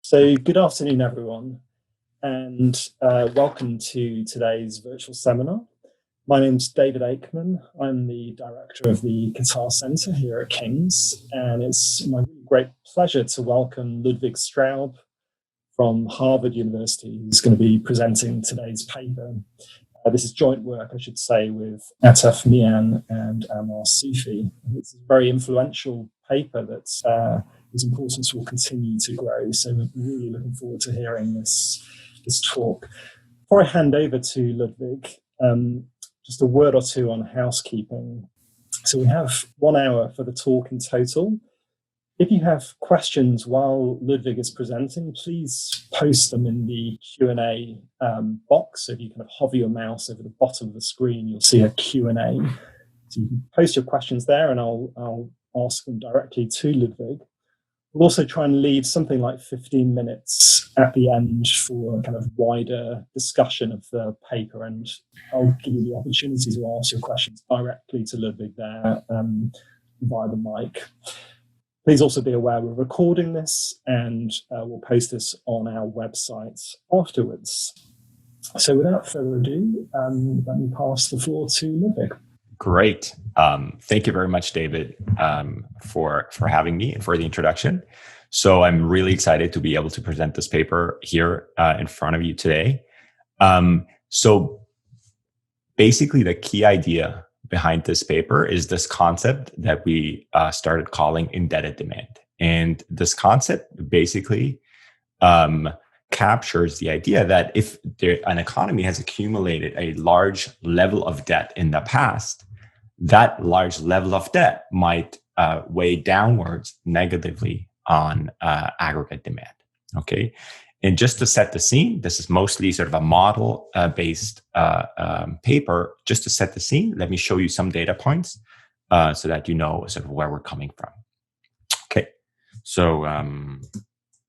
So, good afternoon, everyone, and welcome to today's virtual seminar. My name's David Aikman. I'm the director of the Qatar Centre here at King's, and it's my great pleasure to welcome Ludwig Straub from Harvard University, who's going to be presenting today's paper. This is joint work, I should say, with Atef Mian and Amar Sufi. It's a very influential paper that whose importance will continue to grow. So we're really looking forward to hearing this talk. Before I hand over to Ludwig, just a word or two on housekeeping. So we have 1 hour for the talk in total. If you have questions while Ludwig is presenting, please post them in the Q&A box. So if you kind of hover your mouse over the bottom of the screen, you'll see a Q&A. So you can post your questions there and I'll ask them directly to Ludwig. We'll also try and leave something like 15 minutes at the end for a kind of wider discussion of the paper, and I'll give you the opportunity to ask your questions directly to Ludwig there via the mic. Please also be aware we're recording this and we'll post this on our website afterwards. So without further ado, let me pass the floor to Ludwig. Great. Thank you very much, David, for having me and for the introduction. So I'm really excited to be able to present this paper here in front of you today. So basically, the key idea behind this paper is this concept that we started calling indebted demand. And this concept basically captures the idea that if an economy has accumulated a large level of debt in the past, that large level of debt might weigh downwards negatively on aggregate demand. Okay. And just to set the scene, this is mostly sort of a model-based paper. Just to set the scene, let me show you some data points so that you know sort of where we're coming from. Okay, so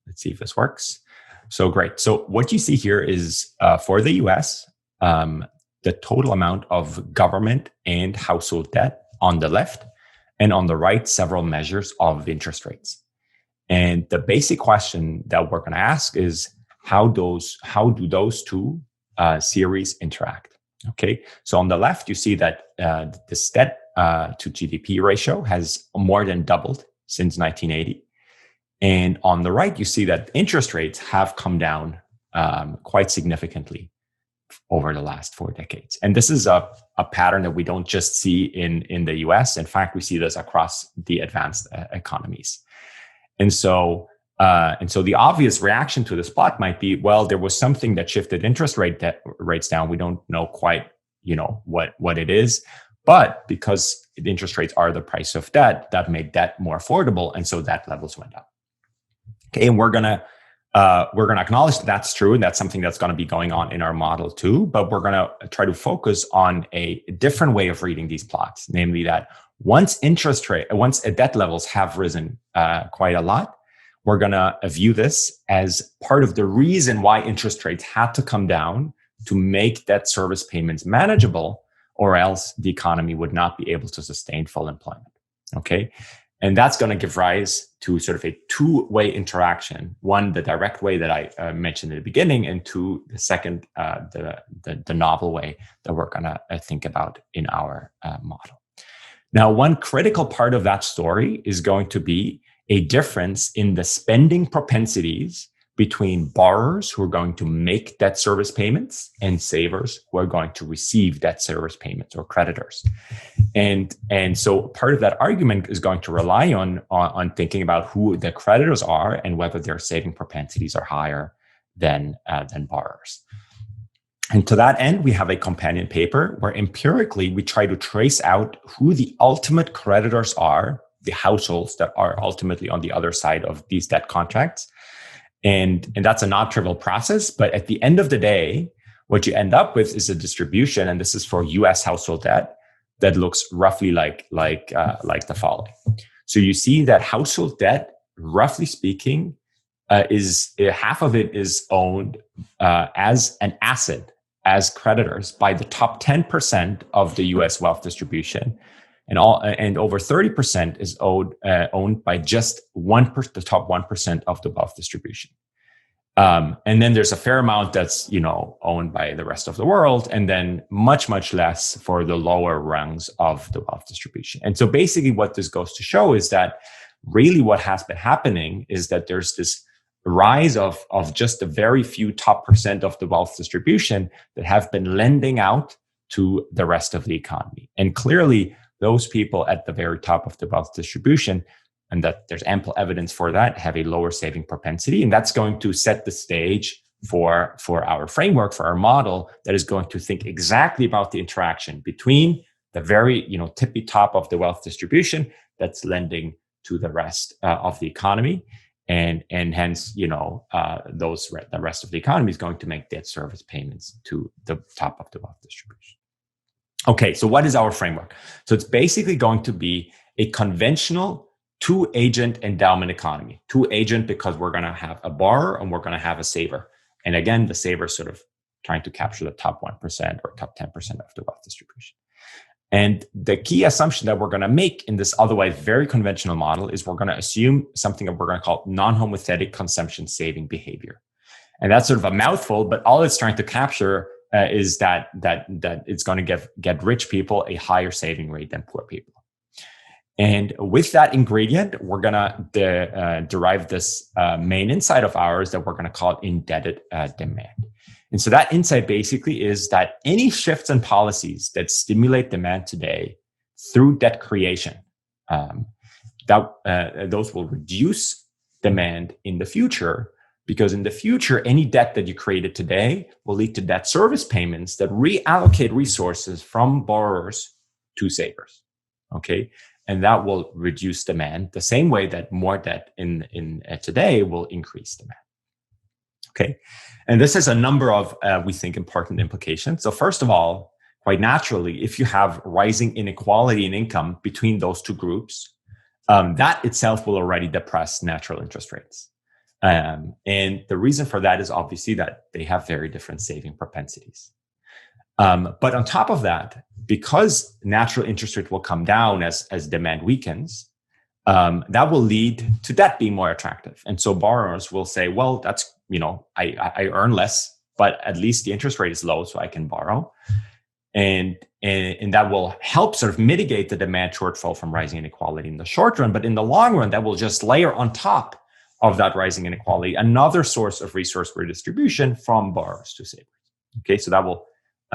let's see if this works. So great. So what you see here is for the US, the total amount of government and household debt on the left, and on the right, several measures of interest rates. And the basic question that we're going to ask is how do those two series interact? Okay, so on the left, you see that this debt to GDP ratio has more than doubled since 1980. And on the right, you see that interest rates have come down quite significantly over the last 4 decades. And this is a pattern that we don't just see in the US. In fact, we see this across the advanced economies. And so the obvious reaction to this plot might be, well, there was something that shifted interest rates down. We don't know quite, what it is, but because the interest rates are the price of debt, that made debt more affordable, and so debt levels went up. Okay, and we're gonna acknowledge that that's true, and that's something that's going to be going on in our model too. But we're going to try to focus on a different way of reading these plots, namely that once debt levels have risen quite a lot, we're going to view this as part of the reason why interest rates had to come down to make debt service payments manageable, or else the economy would not be able to sustain full employment. Okay. And that's going to give rise to sort of a two-way interaction. One, the direct way that I mentioned at the beginning, and two, the second, the novel way that we're going to think about in our model. Now, one critical part of that story is going to be a difference in the spending propensities between borrowers who are going to make debt service payments and savers who are going to receive debt service payments, or creditors. And so part of that argument is going to rely on thinking about who the creditors are and whether their saving propensities are higher than borrowers. And to that end, we have a companion paper where empirically we try to trace out who the ultimate creditors are, the households that are ultimately on the other side of these debt contracts. And that's a not trivial process, but at the end of the day, what you end up with is a distribution, and this is for US household debt, that looks roughly like the following. So you see that household debt, roughly speaking, is half of it is owned as an asset, as creditors, by the top 10% of the US wealth distribution. And over 30% is owned by just the top 1% of the wealth distribution. And then there's a fair amount that's, owned by the rest of the world, and then much, much less for the lower rungs of the wealth distribution. And so basically what this goes to show is that really what has been happening is that there's this rise of just a very few top percent of the wealth distribution that have been lending out to the rest of the economy. And clearly those people at the very top of the wealth distribution, and that there's ample evidence for that, have a lower saving propensity. And that's going to set the stage for our framework, for our model that is going to think exactly about the interaction between the very, tippy top of the wealth distribution that's lending to the rest of the economy. And hence, the rest of the economy is going to make debt service payments to the top of the wealth distribution. Okay, so what is our framework? So it's basically going to be a conventional two-agent endowment economy. Two-agent because we're going to have a borrower and we're going to have a saver. And again, the saver is sort of trying to capture the top 1% or top 10% of the wealth distribution. And the key assumption that we're going to make in this otherwise very conventional model is we're going to assume something that we're going to call non-homothetic consumption saving behavior. And that's sort of a mouthful, but all it's trying to capture is that it's going to get rich people a higher saving rate than poor people. And with that ingredient, we're going to derive this main insight of ours that we're going to call indebted demand. And so that insight basically is that any shifts in policies that stimulate demand today through debt creation, those will reduce demand in the future, because in the future, any debt that you created today will lead to debt service payments that reallocate resources from borrowers to savers. Okay. And that will reduce demand the same way that more debt in today will increase demand. Okay. And this has a number of, we think, important implications. So first of all, quite naturally, if you have rising inequality in income between those two groups, that itself will already depress natural interest rates. And the reason for that is obviously that they have very different saving propensities. But on top of that, because natural interest rate will come down as demand weakens, that will lead to debt being more attractive. And so borrowers will say, well, that's, I earn less, but at least the interest rate is low, so I can borrow. And that will help sort of mitigate the demand shortfall from rising inequality in the short run. But in the long run, that will just layer on top of that rising inequality another source of resource redistribution from borrowers to savers. Okay, so that will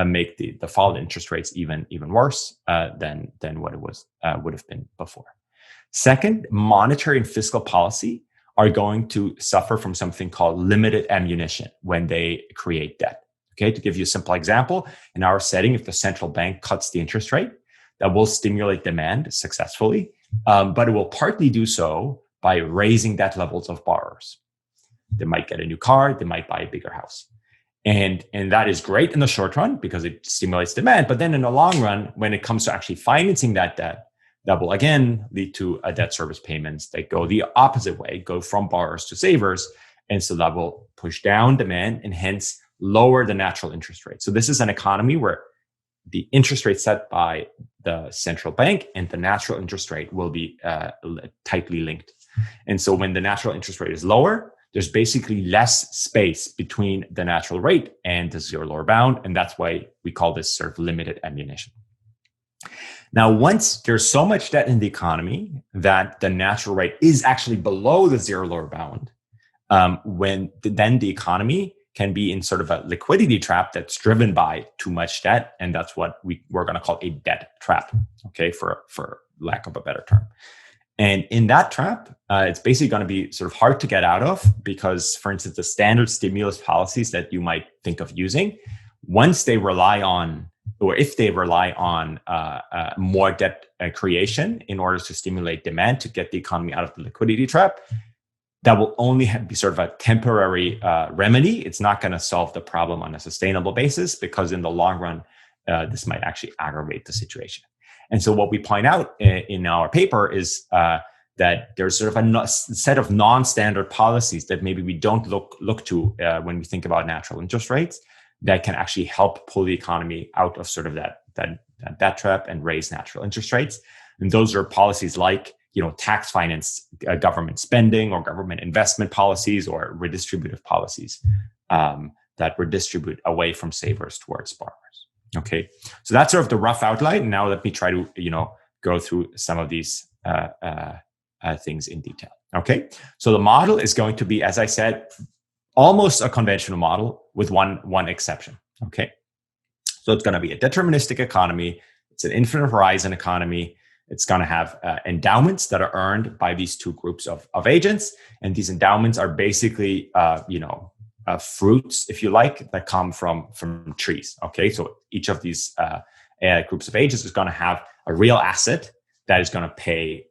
make the fall in interest rates even worse than what it would have been before. Second, monetary and fiscal policy are going to suffer from something called limited ammunition when they create debt. Okay, to give you a simple example, in our setting, if the central bank cuts the interest rate, that will stimulate demand successfully, but it will partly do so by raising debt levels of borrowers. They might get a new car, they might buy a bigger house. And that is great in the short run because it stimulates demand. But then in the long run, when it comes to actually financing that debt, that will again lead to a debt service payments that go the opposite way, go from borrowers to savers. And so that will push down demand and hence lower the natural interest rate. So this is an economy where the interest rate set by the central bank and the natural interest rate will be tightly linked. And so when the natural interest rate is lower, there's basically less space between the natural rate and the zero lower bound. And that's why we call this sort of limited ammunition. Now, once there's so much debt in the economy that the natural rate is actually below the zero lower bound, then the economy can be in sort of a liquidity trap that's driven by too much debt. And that's what we're going to call a debt trap, okay, for lack of a better term. And in that trap, it's basically going to be sort of hard to get out of because, for instance, the standard stimulus policies that you might think of using, once they rely on, or if they rely on more debt creation in order to stimulate demand to get the economy out of the liquidity trap, that will only be sort of a temporary remedy. It's not going to solve the problem on a sustainable basis because in the long run, this might actually aggravate the situation. And so what we point out in our paper is that there's sort of a set of non-standard policies that maybe we don't look to when we think about natural interest rates that can actually help pull the economy out of sort of that trap and raise natural interest rates. And those are policies like, tax finance government spending or government investment policies or redistributive policies that redistribute away from savers towards borrowers. Okay, so that's sort of the rough outline. Now let me try to go through some of these things in detail. Okay, so the model is going to be, as I said, almost a conventional model with one exception. Okay, so it's going to be a deterministic economy. It's an infinite horizon economy. It's going to have endowments that are earned by these two groups of agents, and these endowments are basically fruits, if you like, that come from trees. Okay, so each of these groups of agents is going to have a real asset that is going to pay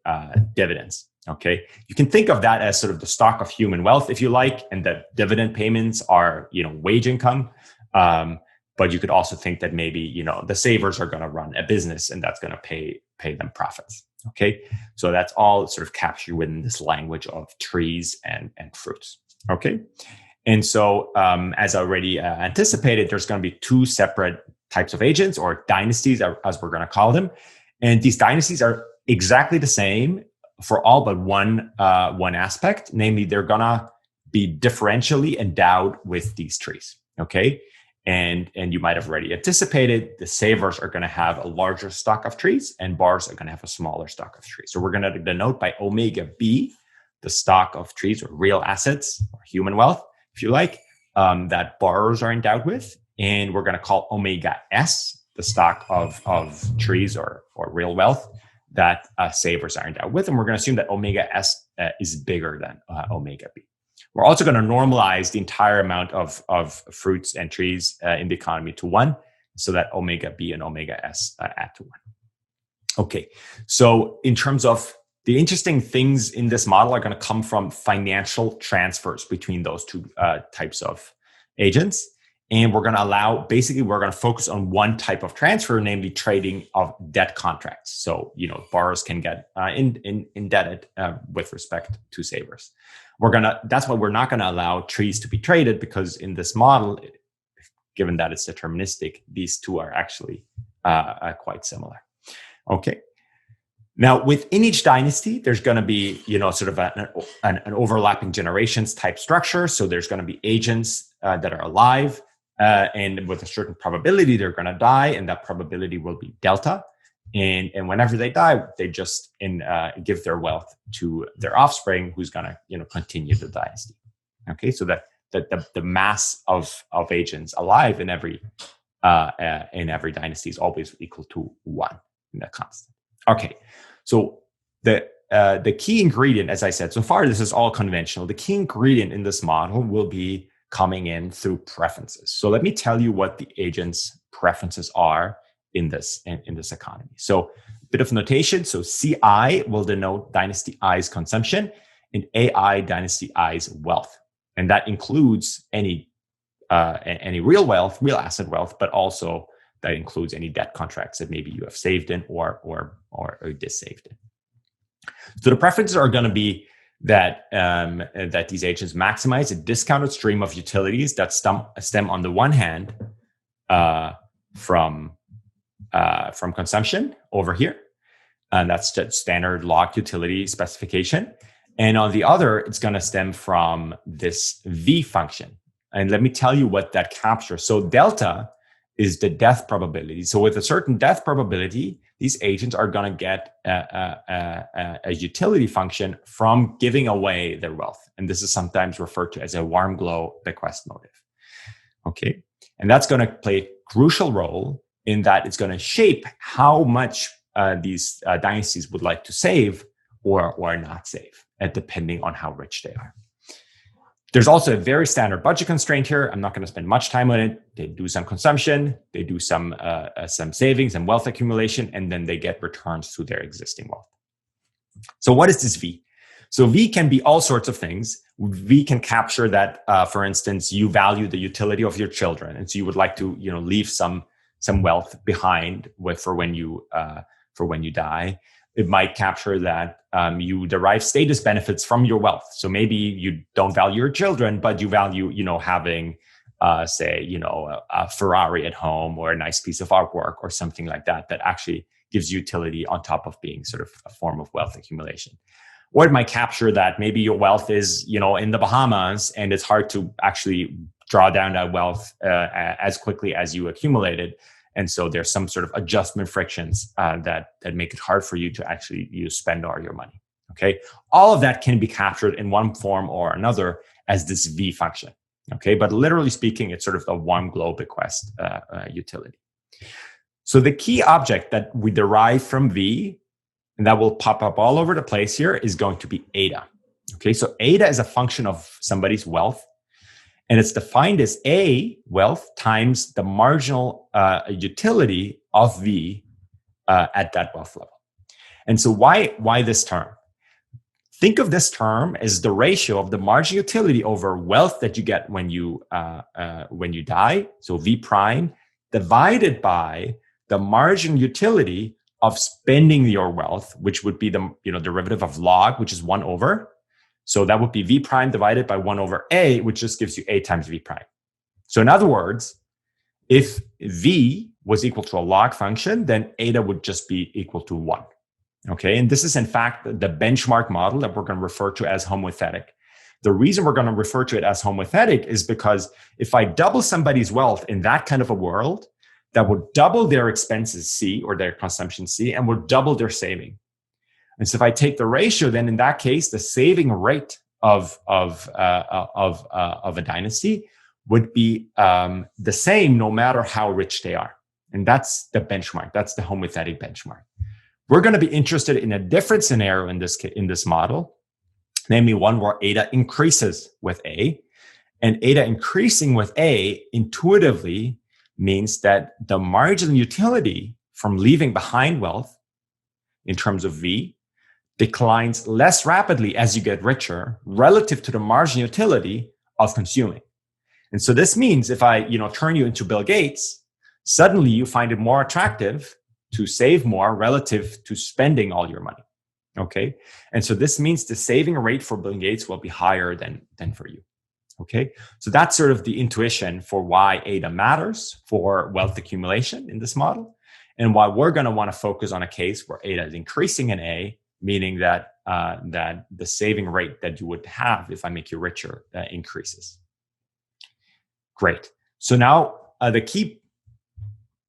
dividends. Okay, you can think of that as sort of the stock of human wealth, if you like, and that dividend payments are wage income. But you could also think that maybe the savers are going to run a business, and that's going to pay them profits. Okay, so that's all sort of captured within this language of trees and fruits. Okay, and so as already anticipated, there's going to be two separate types of agents, or dynasties, as we're going to call them, and these dynasties are exactly the same for all but one aspect, namely they're going to be differentially endowed with these trees. Okay. And you might have already anticipated the savers are going to have a larger stock of trees and borrowers are going to have a smaller stock of trees. So we're going to denote by omega B, the stock of trees or real assets or human wealth, if you like, that borrowers are endowed with. And we're going to call omega S, the stock of trees or real wealth that savers are endowed with. And we're going to assume that omega S is bigger than omega B. We're also going to normalize the entire amount of fruits and trees in the economy to 1, so that omega B and omega S add to 1. Okay, so in terms of the interesting things in this model are going to come from financial transfers between those two types of agents. And we're going to focus on one type of transfer, namely trading of debt contracts. So, borrowers can get indebted with respect to savers. That's why we're not going to allow trees to be traded, because in this model, given that it's deterministic, these two are actually quite similar. Okay. Now, within each dynasty, there's going to be, sort of an overlapping generations type structure. So there's going to be agents that are alive, and with a certain probability, they're going to die, and that probability will be delta. And whenever they die, they just give their wealth to their offspring, who's going to continue the dynasty. Okay, so that the mass of agents alive in every dynasty is always equal to 1 in that constant. Okay, so the key ingredient, as I said, so far this is all conventional. The key ingredient in this model will be coming in through preferences. So let me tell you what the agent's preferences are in this economy. So a bit of notation. So CI will denote dynasty I's consumption, and AI dynasty I's wealth, and that includes any real wealth, real asset wealth, but also that includes any debt contracts that maybe you have saved in or dissaved in. So the preferences are going to be that these agents maximize a discounted stream of utilities that stem on the one hand from consumption over here, and that's just standard locked utility specification, and on the other, it's going to stem from this V function. And let me tell you what that captures. So delta is the death probability. So with a certain death probability, these agents are going to get a utility function from giving away their wealth. And this is sometimes referred to as a warm glow bequest motive. Okay. And that's going to play a crucial role in that it's going to shape how much these dynasties would like to save or not save, depending on how rich they are. There's also a very standard budget constraint here. I'm not going to spend much time on it. They do some consumption, they do some savings and wealth accumulation, and then they get returns to their existing wealth. So what is this V? So V can be all sorts of things. V can capture that, for instance, you value the utility of your children, and so you would like to, leave some wealth behind for when you die. It might capture that you derive status benefits from your wealth. So maybe you don't value your children, but you value, having say, a Ferrari at home or a nice piece of artwork or something like that, that actually gives utility on top of being sort of a form of wealth accumulation. Or it might capture that maybe your wealth is, in the Bahamas, and it's hard to actually draw down that wealth as quickly as you accumulated. And so there's some sort of adjustment frictions that make it hard for you to actually spend all your money. Okay, all of that can be captured in one form or another as this V function. Okay, but literally speaking, it's sort of the one globe bequest utility. So the key object that we derive from V, and that will pop up all over the place here, is going to be eta. Okay, so eta is a function of somebody's wealth, and it's defined as A, wealth, times the marginal utility of V at that wealth level. And so why this term? Think of this term as the ratio of the marginal utility over wealth that you get when you die, so V prime, divided by the marginal utility of spending your wealth, which would be the derivative of log, which is 1 over. So that would be V prime divided by 1 over A, which just gives you A times V prime. So in other words, if V was equal to a log function, then eta would just be equal to 1. Okay, and this is in fact the benchmark model that we're going to refer to as homothetic. The reason we're going to refer to it as homothetic is because if I double somebody's wealth in that kind of a world, that would double their expenses C, or their consumption C, and would double their saving. And so if I take the ratio, then in that case, the saving rate of a dynasty would be the same no matter how rich they are. And that's the benchmark. That's the homothetic benchmark. We're going to be interested in a different scenario in this model, namely one where eta increases with A. And eta increasing with A intuitively means that the marginal utility from leaving behind wealth in terms of V declines less rapidly as you get richer relative to the marginal utility of consuming. And so this means if I turn you into Bill Gates, suddenly you find it more attractive to save more relative to spending all your money. Okay. And so this means the saving rate for Bill Gates will be higher than for you. Okay. So that's sort of the intuition for why eta matters for wealth accumulation in this model, and why we're going to want to focus on a case where eta is increasing in A, meaning that the saving rate that you would have if I make you richer increases. Great. So now the key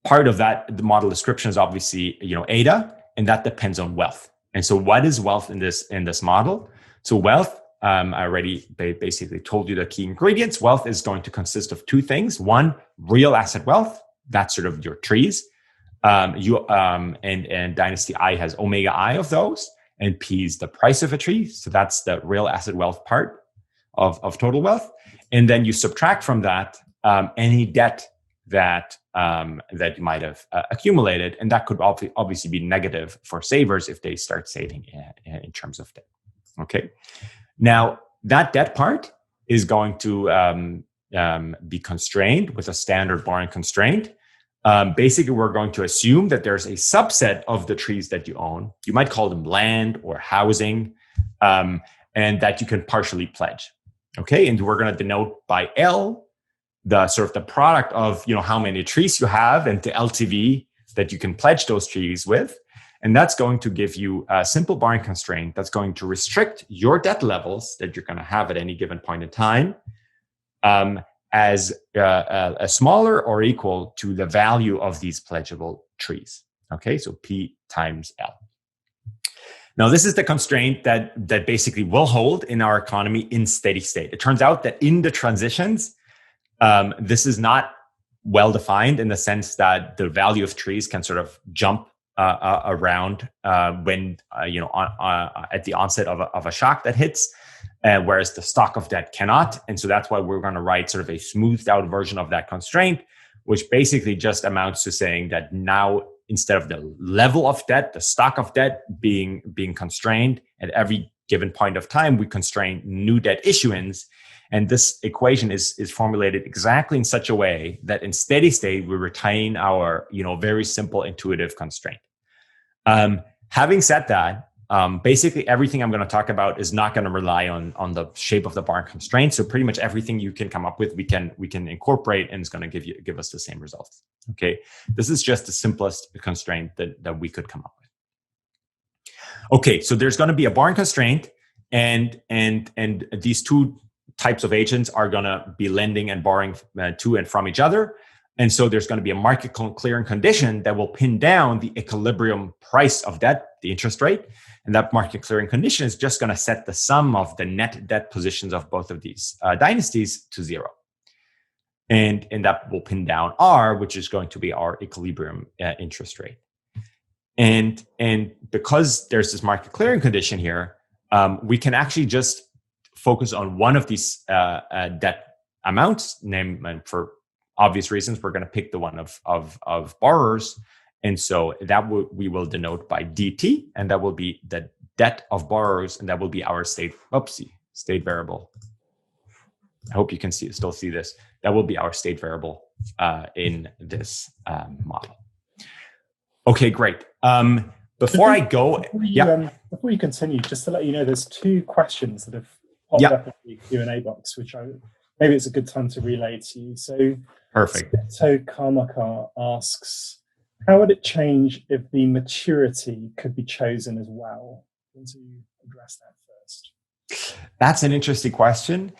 part of the model description is obviously eta, and that depends on wealth. And so what is wealth in this model? So wealth, I already basically told you the key ingredients. Wealth is going to consist of two things. One, real asset wealth. That's sort of your trees. And Dynasty I has omega I of those, and P is the price of a tree. So that's the real asset wealth part of total wealth. And then you subtract from that any debt that you might have accumulated, and that could obviously be negative for savers if they start saving in terms of debt. Okay, now that debt part is going to be constrained with a standard borrowing constraint. Basically, we're going to assume that there's a subset of the trees that you own. You might call them land or housing, and that you can partially pledge. Okay, and we're going to denote by L the sort of the product of how many trees you have and the LTV that you can pledge those trees with, and that's going to give you a simple borrowing constraint that's going to restrict your debt levels that you're going to have at any given point in time as smaller or equal to the value of these pledgeable trees. Okay, so P times L. Now, this is the constraint that basically will hold in our economy in steady state. It turns out that in the transitions, this is not well defined in the sense that the value of trees can sort of jump around when at the onset of a shock that hits, whereas the stock of debt cannot. And so that's why we're going to write sort of a smoothed out version of that constraint, which basically just amounts to saying that now, instead of the level of debt, the stock of debt being constrained at every given point of time, we constrain new debt issuance. And this equation is formulated exactly in such a way that in steady state, we retain our very simple intuitive constraint. Having said that, Basically, everything I'm going to talk about is not going to rely on the shape of the barn constraint. So pretty much everything you can come up with, we can incorporate, and it's going to give us the same results. Okay, this is just the simplest constraint that we could come up with. Okay, so there's going to be a barn constraint, and these two types of agents are going to be lending and borrowing to and from each other. And so there's going to be a market clearing condition that will pin down the equilibrium price of debt, the interest rate. And that market clearing condition is just going to set the sum of the net debt positions of both of these dynasties to zero. And that will pin down R, which is going to be our equilibrium interest rate. And because there's this market clearing condition here, we can actually just focus on one of these debt amounts, for obvious reasons, we're going to pick the one of borrowers. And so that we will denote by dt, and that will be the debt of borrowers, and that will be our state variable. I hope you can still see this. That will be our state variable in this model. Okay, great. Before you continue, just to let you know, there's two questions that have popped up in the Q&A box, which maybe it's a good time to relay to you. So, perfect. So Karmakar asks, how would it change if the maturity could be chosen as well? I want to address that first. That's an interesting question.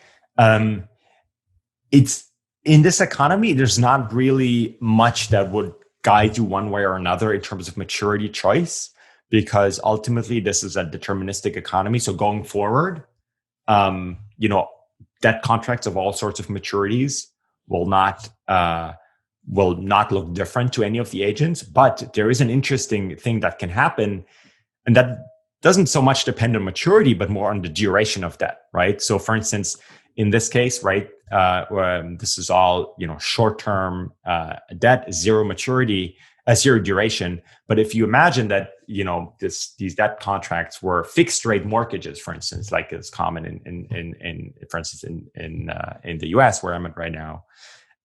It's in this economy, there's not really much that would guide you one way or another in terms of maturity choice, because ultimately this is a deterministic economy. So going forward, debt contracts of all sorts of maturities will not look different to any of the agents. But there is an interesting thing that can happen, and that doesn't so much depend on maturity, but more on the duration of debt, right? So for instance, in this case, right, this is all, short-term debt, zero maturity, zero duration. But if you imagine that, these debt contracts were fixed rate mortgages, for instance, like it's common in the US where I'm at right now,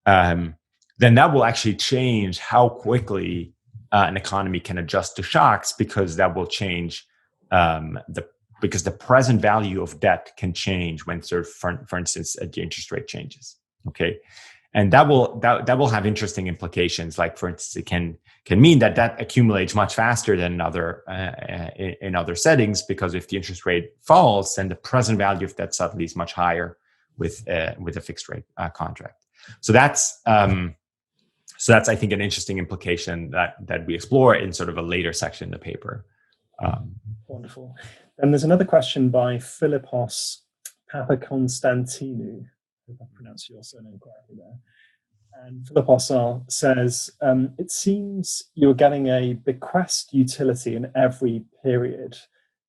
then that will actually change how quickly an economy can adjust to shocks, because that will change because the present value of debt can change when, for instance, the interest rate changes. Okay, and that will have interesting implications. Like, for instance, it can mean that accumulates much faster than in other settings, because if the interest rate falls, then the present value of debt suddenly is much higher with a fixed rate contract. So that's I think an interesting implication that we explore in sort of a later section in the paper. Wonderful. And there's another question by Philippos Papakonstantinou. I hope I pronounced your surname correctly there. And Philippos says, it seems you're getting a bequest utility in every period.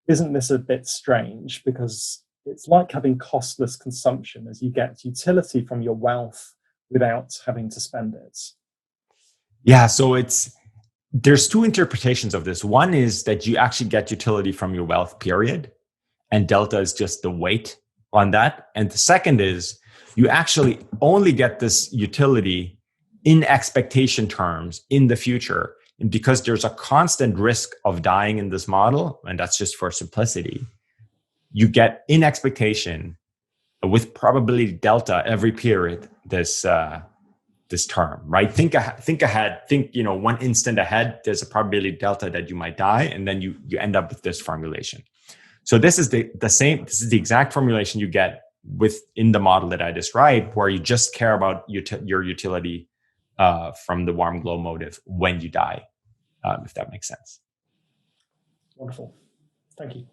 Isn't this a bit strange? Because it's like having costless consumption, as you get utility from your wealth without having to spend it. Yeah, so there's two interpretations of this. One is that you actually get utility from your wealth, period, and delta is just the weight on that. And the second is you actually only get this utility in expectation terms in the future. And because there's a constant risk of dying in this model, and that's just for simplicity, you get in expectation with probability delta every period this term, right? Think ahead, one instant ahead, there's a probability delta that you might die, and then you end up with this formulation. So this is the same, this is the exact formulation you get within the model that I described, where you just care about your utility from the warm glow motive when you die, if that makes sense. Wonderful. Thank you.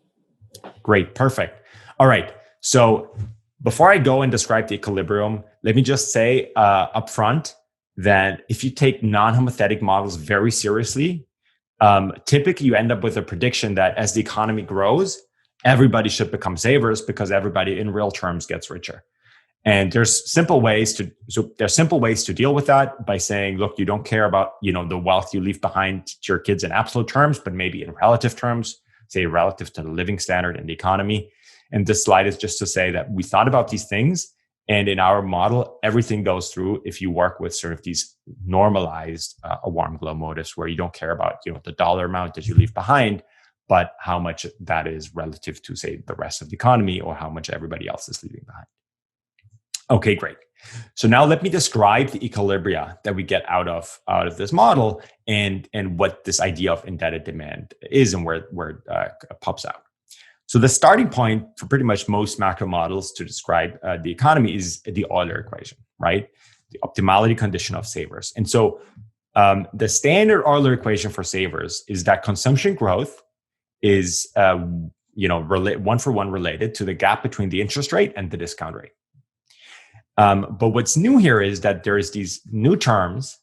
Great, perfect. All right, so before I go and describe the equilibrium, let me just say up front that if you take non-homothetic models very seriously, typically you end up with a prediction that as the economy grows, everybody should become savers, because everybody in real terms gets richer. And there's simple ways to deal with that by saying, look, you don't care about the wealth you leave behind to your kids in absolute terms, but maybe in relative terms, say relative to the living standard in the economy. And this slide is just to say that we thought about these things, and in our model, everything goes through if you work with sort of these normalized warm glow motives, where you don't care about the dollar amount that you leave behind, but how much that is relative to, say, the rest of the economy, or how much everybody else is leaving behind. Okay, great. So now let me describe the equilibria that we get out of this model, and what this idea of indebted demand is, and where it pops out. So the starting point for pretty much most macro models to describe the economy is the Euler equation, right? The optimality condition of savers. And so the standard Euler equation for savers is that consumption growth is one-for-one related to the gap between the interest rate and the discount rate. But what's new here is that there's these new terms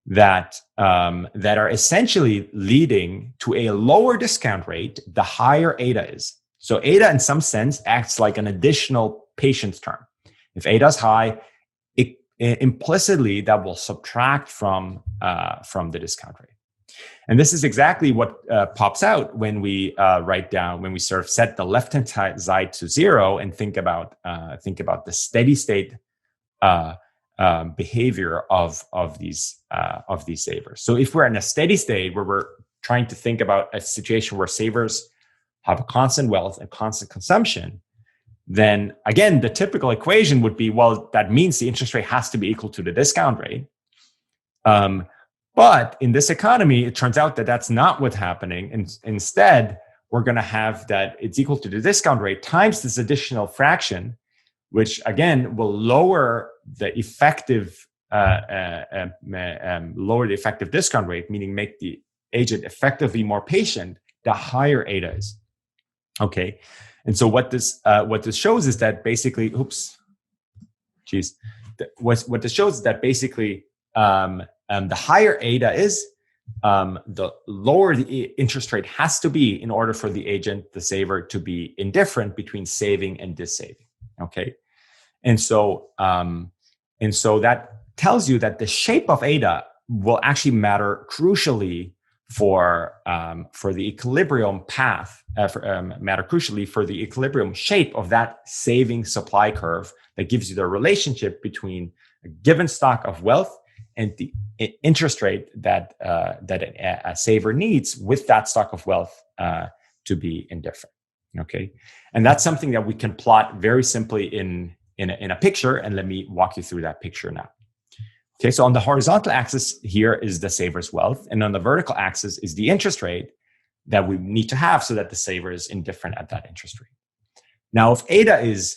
that are essentially leading to a lower discount rate the higher eta is. So eta, in some sense, acts like an additional patience term. If eta is high, implicitly that will subtract from the discount rate. And this is exactly what pops out when we when we sort of set the left-hand side to 0 and think about the steady state behavior of these savers. So if we're in a steady state where we're trying to think about a situation where savers have a constant wealth and constant consumption, then again, the typical equation would be, well, that means the interest rate has to be equal to the discount rate. But in this economy, it turns out that that's not what's happening. And instead, we're going to have that it's equal to the discount rate times this additional fraction, which again will lower the effective discount rate, meaning make the agent effectively more patient, the higher eta is. Okay, and so what this shows is that basically, what this shows is that basically the higher eta is, the lower the interest rate has to be in order for the agent, the saver, to be indifferent between saving and dissaving. Okay, and so that tells you that the shape of eta will actually matter crucially for the equilibrium path, for the equilibrium shape of that saving supply curve that gives you the relationship between a given stock of wealth and the interest rate that a saver needs with that stock of wealth to be indifferent. Okay, and that's something that we can plot very simply in a picture, and let me walk you through that picture now. Okay, so on the horizontal axis here is the saver's wealth, and on the vertical axis is the interest rate that we need to have so that the saver is indifferent at that interest rate. Now, if eta is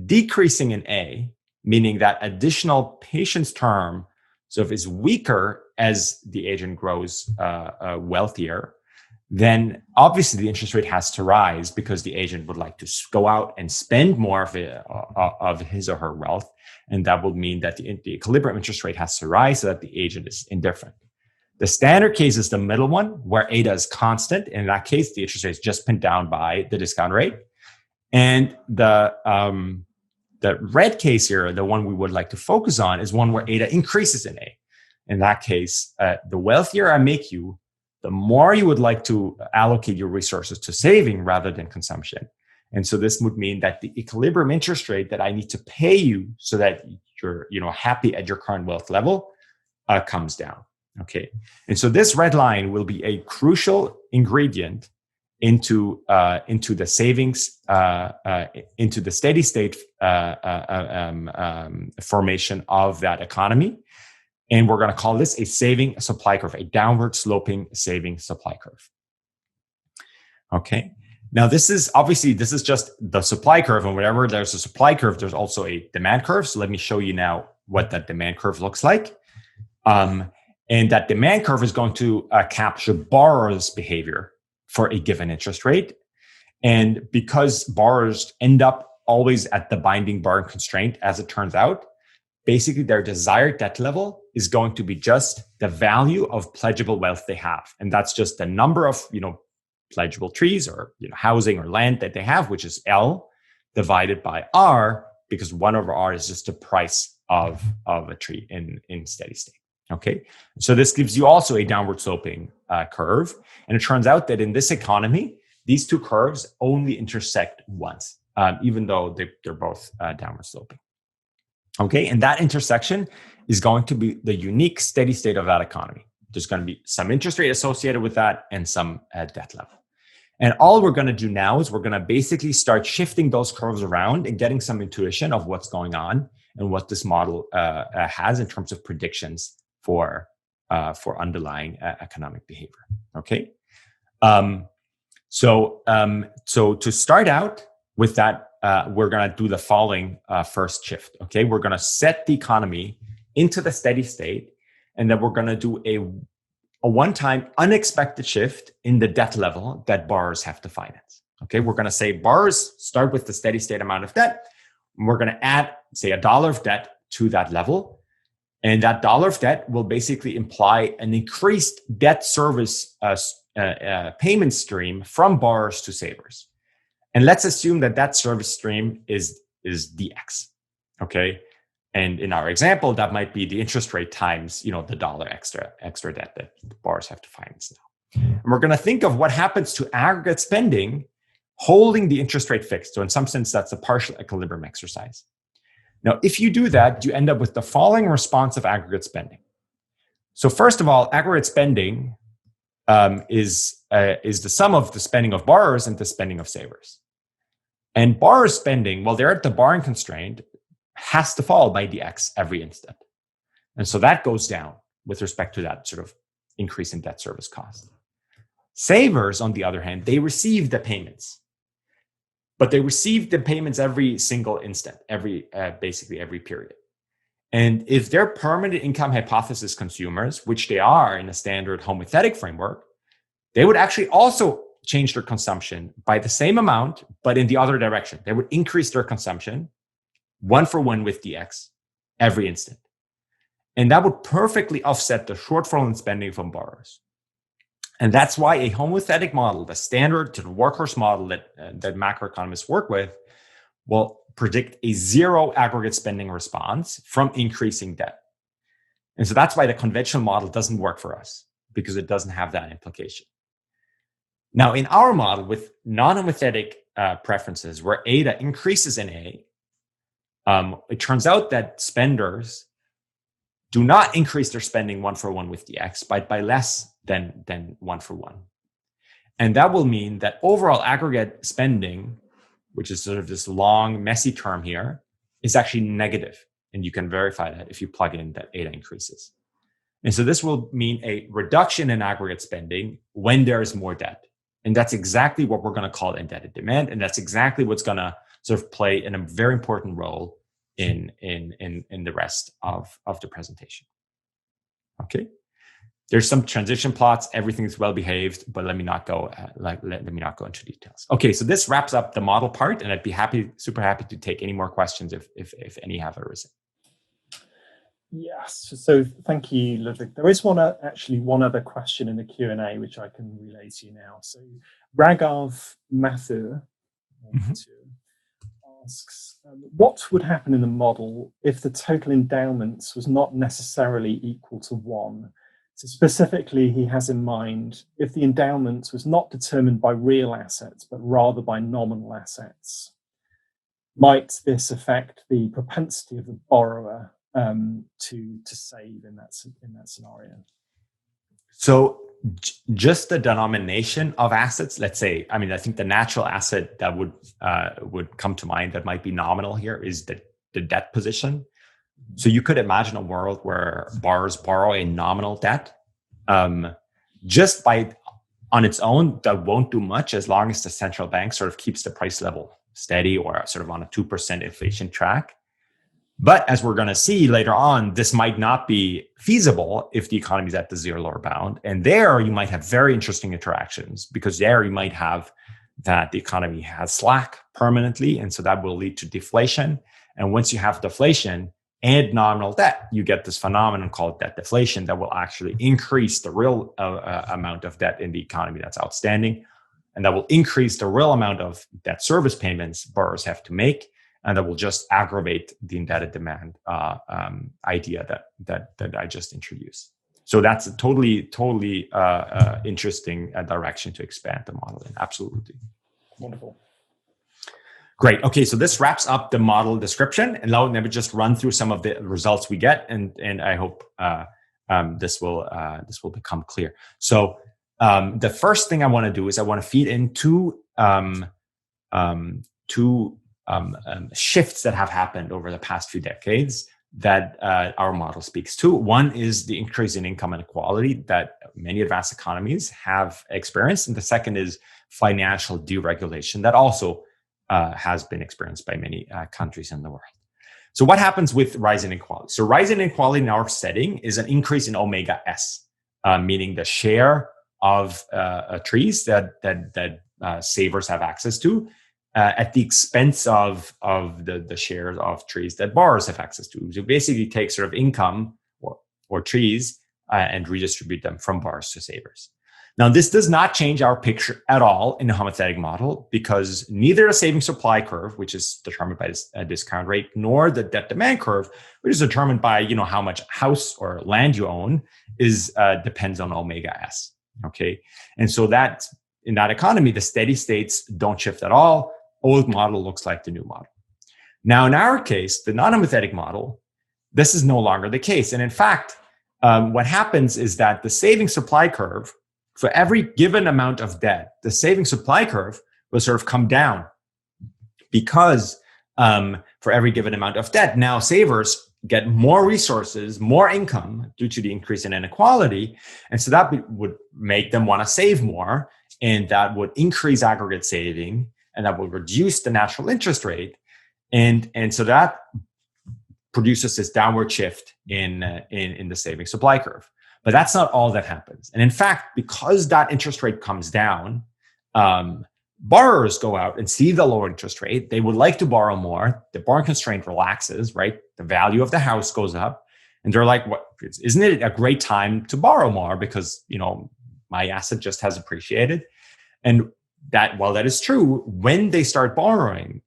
decreasing in A, meaning that additional patience term, so if it's weaker as the agent grows wealthier, then obviously the interest rate has to rise because the agent would like to go out and spend more of his or her wealth. And that would mean that the equilibrium interest rate has to rise so that the agent is indifferent. The standard case is the middle one, where eta is constant. In that case, the interest rate is just pinned down by the discount rate. And the red case here, the one we would like to focus on, is one where eta increases in A. In that case, the wealthier I make you, the more you would like to allocate your resources to saving rather than consumption. And so this would mean that the equilibrium interest rate that I need to pay you so that you're happy at your current wealth level comes down. Okay, and so this red line will be a crucial ingredient into the savings, into the steady state formation of that economy. And we're going to call this a saving supply curve, a downward sloping saving supply curve. Okay. Now, this is just the supply curve, and whenever there's a supply curve, there's also a demand curve. So let me show you now what that demand curve looks like. And that demand curve is going to capture borrowers' behavior for a given interest rate. And because borrowers end up always at the binding borrowing constraint, as it turns out, basically their desired debt level is going to be just the value of pledgeable wealth they have. And that's just the number of, pledgeable trees or housing or land that they have, which is L divided by R, because 1 over R is just the price of a tree in steady state. Okay, so this gives you also a downward sloping curve. And it turns out that in this economy, these two curves only intersect once, even though they're both downward sloping. Okay, and that intersection is going to be the unique steady state of that economy. There's going to be some interest rate associated with that and some debt level. And all we're going to do now is we're going to basically start shifting those curves around and getting some intuition of what's going on and what this model has in terms of predictions for underlying economic behavior. Okay. So to start out with that, we're going to do the following first shift. Okay. We're going to set the economy into the steady state, and then we're going to do a one-time unexpected shift in the debt level that borrowers have to finance. Okay, we're going to say borrowers start with the steady state amount of debt, and we're going to add, say, $1 of debt to that level. And that $1 of debt will basically imply an increased debt service payment stream from borrowers to savers. And let's assume that that service stream is dx. Okay. And in our example, that might be the interest rate times, the $1 extra debt that the borrowers have to finance now. And we're going to think of what happens to aggregate spending holding the interest rate fixed. So in some sense, that's a partial equilibrium exercise. Now, if you do that, you end up with the following response of aggregate spending. So first of all, aggregate spending is the sum of the spending of borrowers and the spending of savers. And borrower spending, while they're at the borrowing constraint, has to fall by dx every instant. And so that goes down with respect to that sort of increase in debt service cost. Savers, on the other hand, they receive the payments, but they receive the payments every single instant, basically every period. And if they're permanent income hypothesis consumers, which they are in a standard homothetic framework, they would actually also change their consumption by the same amount, but in the other direction. They would increase their consumption 1-for-1 with dx every instant. And that would perfectly offset the shortfall in spending from borrowers. And that's why a homothetic model, the standard to the workhorse model that macroeconomists work with, will predict a zero aggregate spending response from increasing debt. And so that's why the conventional model doesn't work for us, because it doesn't have that implication. Now, in our model with non-homothetic preferences, where eta increases in A, it turns out that spenders do not increase their spending 1-for-1 with dx, but by less than 1-for-1. And that will mean that overall aggregate spending, which is sort of this long, messy term here, is actually negative. And you can verify that if you plug in that eta increases. And so this will mean a reduction in aggregate spending when there is more debt. And that's exactly what we're going to call indebted demand. And that's exactly what's going to sort of play in a very important role in the rest of the presentation. Okay. There's some transition plots. Everything's well behaved, but let me not go into details. Okay, so this wraps up the model part, and I'd be super happy to take any more questions if any have arisen. Yes, so thank you, Ludwig. There is one other question in the Q&A which I can relay to you now. So Raghav Mathur asks, what would happen in the model if the total endowments was not necessarily equal to 1? So specifically, he has in mind if the endowment was not determined by real assets, but rather by nominal assets. Might this affect the propensity of the borrower to save in that scenario? So just the denomination of assets, let's say, I think the natural asset that would come to mind that might be nominal here is the debt position. So you could imagine a world where borrowers borrow a nominal debt. Just on its own, that won't do much as long as the central bank sort of keeps the price level steady or sort of on a 2% inflation track. But as we're going to see later on, this might not be feasible if the economy is at the zero lower bound. And there you might have very interesting interactions, because there you might have that the economy has slack permanently. And so that will lead to deflation. And once you have deflation and nominal debt, you get this phenomenon called debt deflation that will actually increase the real amount of debt in the economy that's outstanding. And that will increase the real amount of debt service payments borrowers have to make. And that will just aggravate the indebted demand idea that I just introduced. So that's a totally interesting direction to expand the model in. Absolutely. Wonderful. Great. Okay, so this wraps up the model description, and now let me just run through some of the results we get, and I hope this will become clear. So the first thing I want to do is I want to feed in two shifts that have happened over the past few decades that our model speaks to. One is the increase in income inequality that many advanced economies have experienced. And the second is financial deregulation that also has been experienced by many countries in the world. So what happens with rise in inequality? So rise in inequality in our setting is an increase in omega S, meaning the share of trees that savers have access to at the expense of the shares of trees that borrowers have access to. So basically take sort of income or trees and redistribute them from borrowers to savers. Now, this does not change our picture at all in the homothetic model because neither the saving supply curve, which is determined by this discount rate, nor the debt demand curve, which is determined by how much house or land you own, is depends on omega S. Okay, and so that in that economy, the steady states don't shift at all. Old model looks like the new model. Now, in our case, the non-homothetic model, this is no longer the case, and in fact, what happens is that the saving supply curve, for every given amount of debt, the saving supply curve will sort of come down because for every given amount of debt, now savers get more resources, more income due to the increase in inequality. And so that would make them want to save more, and that would increase aggregate saving, and that will reduce the natural interest rate. And so that produces this downward shift in the saving supply curve. But that's not all that happens. And in fact, because that interest rate comes down, borrowers go out and see the lower interest rate. They would like to borrow more. The borrowing constraint relaxes, right? The value of the house goes up. And they're like, "What? Isn't it a great time to borrow more? Because, my asset just has appreciated." And that, while that is true, when they start borrowing,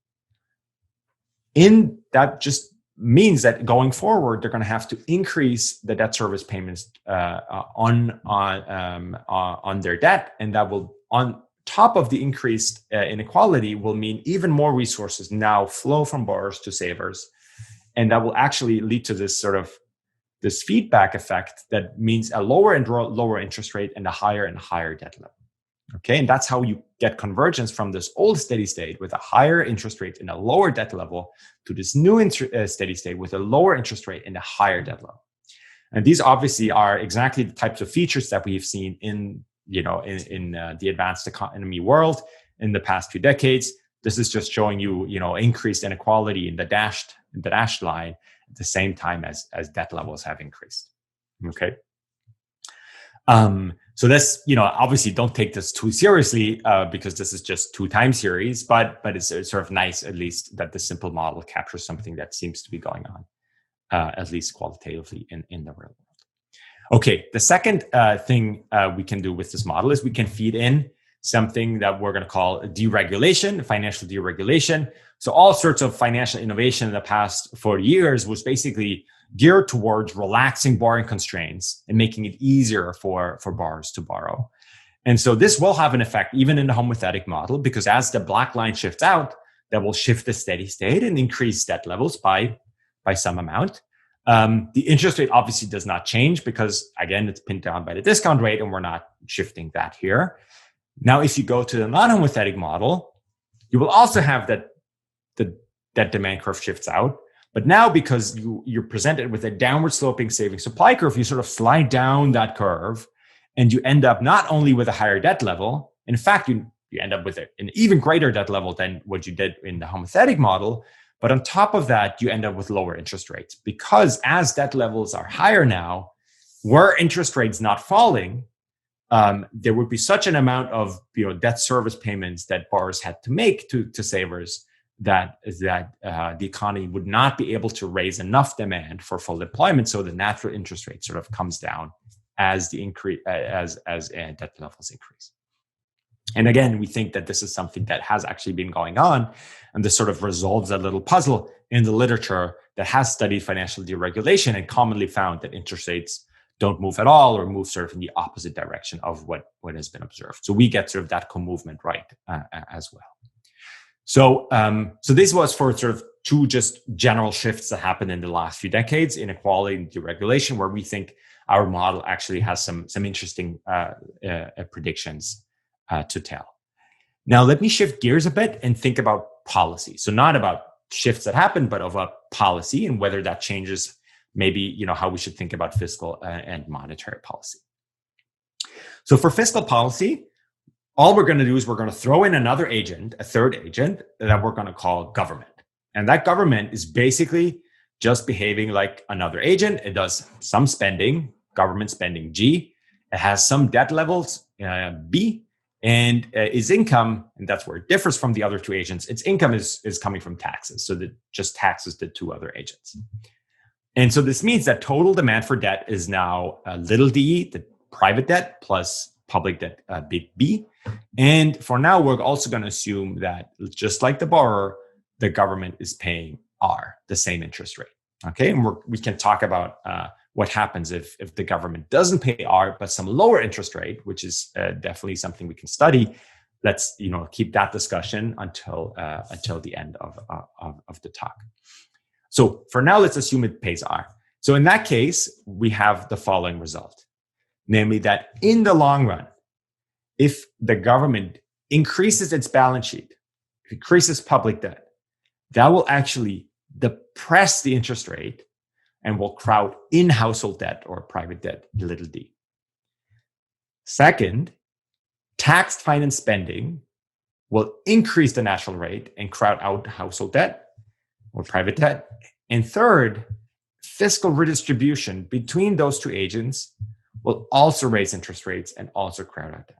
that just means that going forward, they're going to have to increase the debt service payments on their debt, and that will, on top of the increased inequality, will mean even more resources now flow from borrowers to savers, and that will actually lead to this feedback effect that means a lower and lower interest rate and a higher debt level. Okay, and that's how you get convergence from this old steady state with a higher interest rate and a lower debt level to this new steady state with a lower interest rate and a higher debt level. And these obviously are exactly the types of features that we've seen in the advanced economy world in the past few decades. This is just showing you, increased inequality in the dashed line at the same time as debt levels have increased. Okay. So this, obviously don't take this too seriously because this is just two time series, but it's sort of nice at least that the simple model captures something that seems to be going on, at least qualitatively in the real world. Okay, the second thing we can do with this model is we can feed in something that we're going to call deregulation, financial deregulation. So all sorts of financial innovation in the past 40 years was basically geared towards relaxing borrowing constraints and making it easier for borrowers to borrow. And so this will have an effect even in the homothetic model, because as the black line shifts out, that will shift the steady state and increase debt levels by some amount. The interest rate obviously does not change because, again, it's pinned down by the discount rate and we're not shifting that here. Now, if you go to the non-homothetic model, you will also have that the debt demand curve shifts out. But now, because you're presented with a downward sloping saving supply curve, you sort of slide down that curve and you end up not only with a higher debt level, in fact, you end up with an even greater debt level than what you did in the homothetic model. But on top of that, you end up with lower interest rates, because as debt levels are higher now, were interest rates not falling, there would be such an amount of debt service payments that borrowers had to make to savers that the economy would not be able to raise enough demand for full employment, so the natural interest rate sort of comes down as debt levels increase. And again, we think that this is something that has actually been going on, and this sort of resolves a little puzzle in the literature that has studied financial deregulation and commonly found that interest rates don't move at all or move sort of in the opposite direction of what has been observed. So we get sort of that co-movement right as well. So this was for sort of two just general shifts that happened in the last few decades, inequality and deregulation, where we think our model actually has some interesting predictions to tell. Now, let me shift gears a bit and think about policy. So not about shifts that happen, but of a policy and whether that changes maybe, how we should think about fiscal and monetary policy. So for fiscal policy, all we're going to do is we're going to throw in another agent, a third agent that we're going to call government. And that government is basically just behaving like another agent. It does some spending, government spending G. It has some debt levels, B, and its income, and that's where it differs from the other two agents. Its income is coming from taxes. So that just taxes the two other agents. And so this means that total demand for debt is now little d, the private debt, plus public debt, big B. And for now, we're also going to assume that just like the borrower, the government is paying R, the same interest rate. Okay, and we can talk about what happens if the government doesn't pay R, but some lower interest rate, which is definitely something we can study. Let's keep that discussion until the end of the talk. So for now, let's assume it pays R. So in that case, we have the following result, namely that in the long run, if the government increases its balance sheet, increases public debt, that will actually depress the interest rate and will crowd in household debt or private debt, little d. Second, taxed finance spending will increase the national rate and crowd out household debt or private debt. And third, fiscal redistribution between those two agents will also raise interest rates and also crowd out debt.